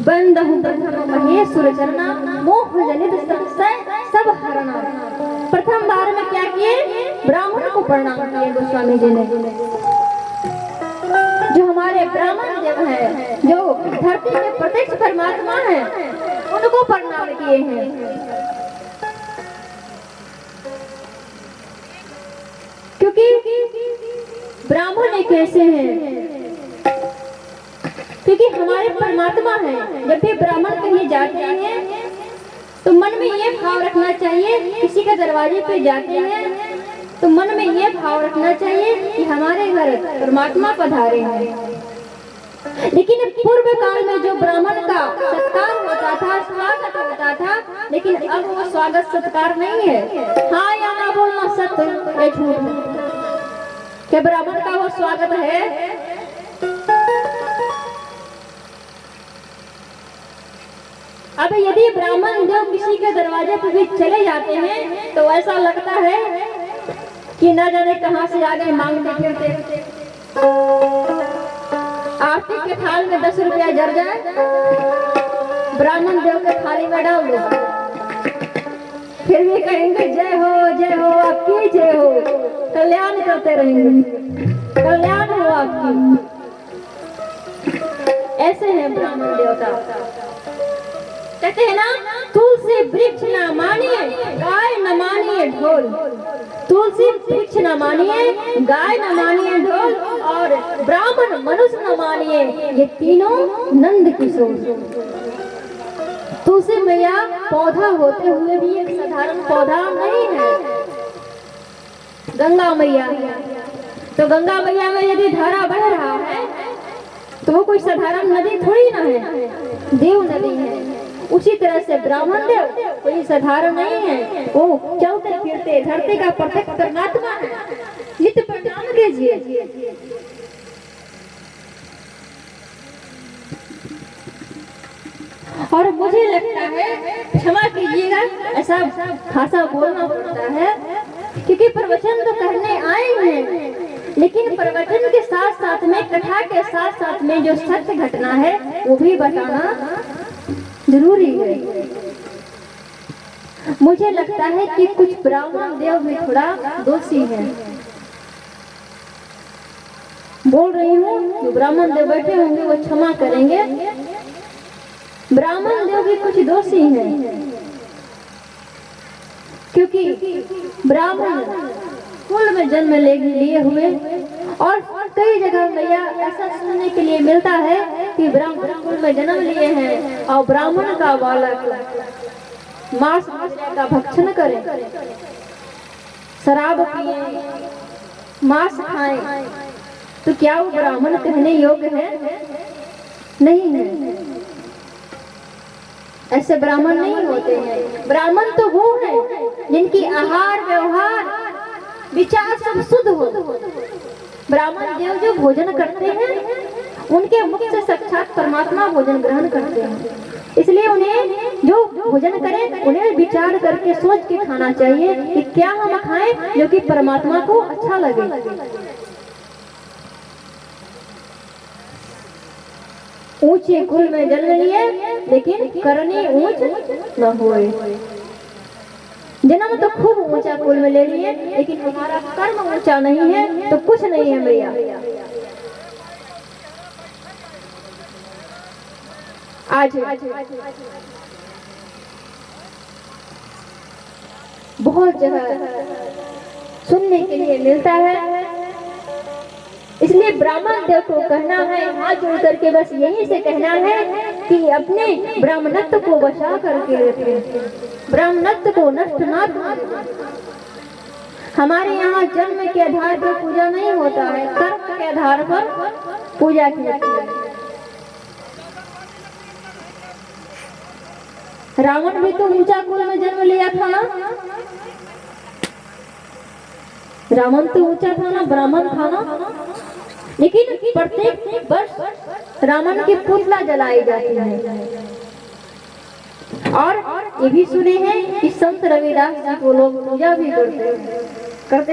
बंदहु प्रथम महेश्वर चरना मोह जनित संशय सब हरना। प्रथम बार में क्या किए? ब्राह्मण को प्रणाम किए गोस्वामी जी ने। जो हमारे ब्राह्मण देव हैं, जो धरती के प्रत्यक्ष परमात्मा हैं, उनको प्रणाम किए हैं। क्योंकि ब्राह्मण एक ऐसे हैं, क्योंकि हमारे परमात्मा हैं। जब भी ब्राह्मण कहीं जाते हैं तो मन में ये भाव रखना चाहिए, किसी के दरवाजे पे जाते हैं तो मन में ये भाव रखना चाहिए कि हमारे घर परमात्मा पधारे हैं। लेकिन पूर्व काल में जो ब्राह्मण का सत्कार होता था, स्वागत होता था, लेकिन अब वो स्वागत सत्कार नहीं है। हाँ या ना बोलना, सत्य या झूठ? क्या ब्राह्मण का वो स्वागत है? अब यदि ब्राह्मण जो किसी के दरवाजे पर भी चले जाते हैं तो ऐसा लगता है कि न जाने कहां से आ गए मांगते फिरते। आरती के थाल में 10 रुपया जर जाए, ब्राह्मण देव के थाली में डाल दो, फिर भी कहेंगे जय हो आपकी जय हो, कल्याण करते रहेंगे, कल्याण हो आपकी। ऐसे हैं ब्राह्मण देवता। कहते हैं ना, तुलसी वृक्ष न मानिए, गाय न मानिए ढोल। तुलसी वृक्ष न मानिए, गाय न मानिए ढोल, और ब्राह्मण मनुष्य न मानिए, ये तीनों नंद किशोर। तुलसी मैया पौधा होते हुए भी एक साधारण पौधा नहीं है। गंगा मैया, तो गंगा मैया में यदि धारा बह रहा है तो वो कोई साधारण नदी थोड़ी ना है, देव नदी है। उसी तरह से ब्राह्मण देव कोई साधारण नहीं है, वो चलते फिरते धरती का प्रत्यक्ष परमात्मा है। नित्य प्रणाम कीजिए। और मुझे लगता है, क्षमा कीजिएगा ऐसा भाषा बोलना पड़ता है, क्योंकि प्रवचन तो करने आए हैं, लेकिन प्रवचन के साथ साथ में, कथा के साथ साथ में जो सत्य घटना है वो भी बताना जरूरी है। मुझे लगता है कि कुछ ब्राह्मण देव भी थोड़ा दोषी है। बोल रही हूँ, जो ब्राह्मण देव बैठे होंगे वो क्षमा करेंगे। ब्राह्मण देव भी कुछ दोषी हैं, क्योंकि ब्राह्मण कुल में जन्म लिए हुए, और कई जगह मैया ऐसा सुनने के लिए मिलता है कि ब्राह्मण कुल में जन्म लिए हैं और ब्राह्मण का बालक मांस का भक्षण करे, शराब पिए, मांस खाए, तो क्या वो ब्राह्मण कहने योग्य है? नहीं है। ऐसे ब्राह्मण नहीं होते हैं। ब्राह्मण तो वो है जिनकी आहार व्यवहार विचार सब शुद्ध हो। ब्राह्मण देव जो भोजन करते हैं उनके मुख से साक्षात परमात्मा भोजन ग्रहण करते हैं, इसलिए उन्हें जो भोजन करें उन्हें विचार करके सोच के खाना चाहिए कि क्या हम खाएं जो कि परमात्मा को अच्छा लगे। ऊंचे कुल में जन्म लिए लेकिन करनी ऊंच न होए। जन्म तो खूब ऊंचा कुल में ले लिए, लेकिन हमारा कर्म ऊंचा नहीं है तो कुछ नहीं है भैया। आज बहुत जगह सुनने के लिए मिलता है, इसलिए ब्राह्मण देव को कहना है, हाथ जोड़ करके बस यही से कहना है कि अपने ब्राह्मणत्व को बचा करके रखें, ब्राह्मणत्व को नष्ट ना करें। हमारे यहाँ जन्म के आधार पर पूजा नहीं होता है, कर्म के आधार पर पूजा की जाती है। रावण भी तो ऊंचा कुल में जन्म लिया था ना, रावण तो ऊंचा था ना, ब्राह्मण था ना, लेकिन प्रत्येक वर्ष रावण की पुतला जलाई जाती है। और ये भी सुने हैं कि संत रविदास जी को लोग पूजा भी करते हैं।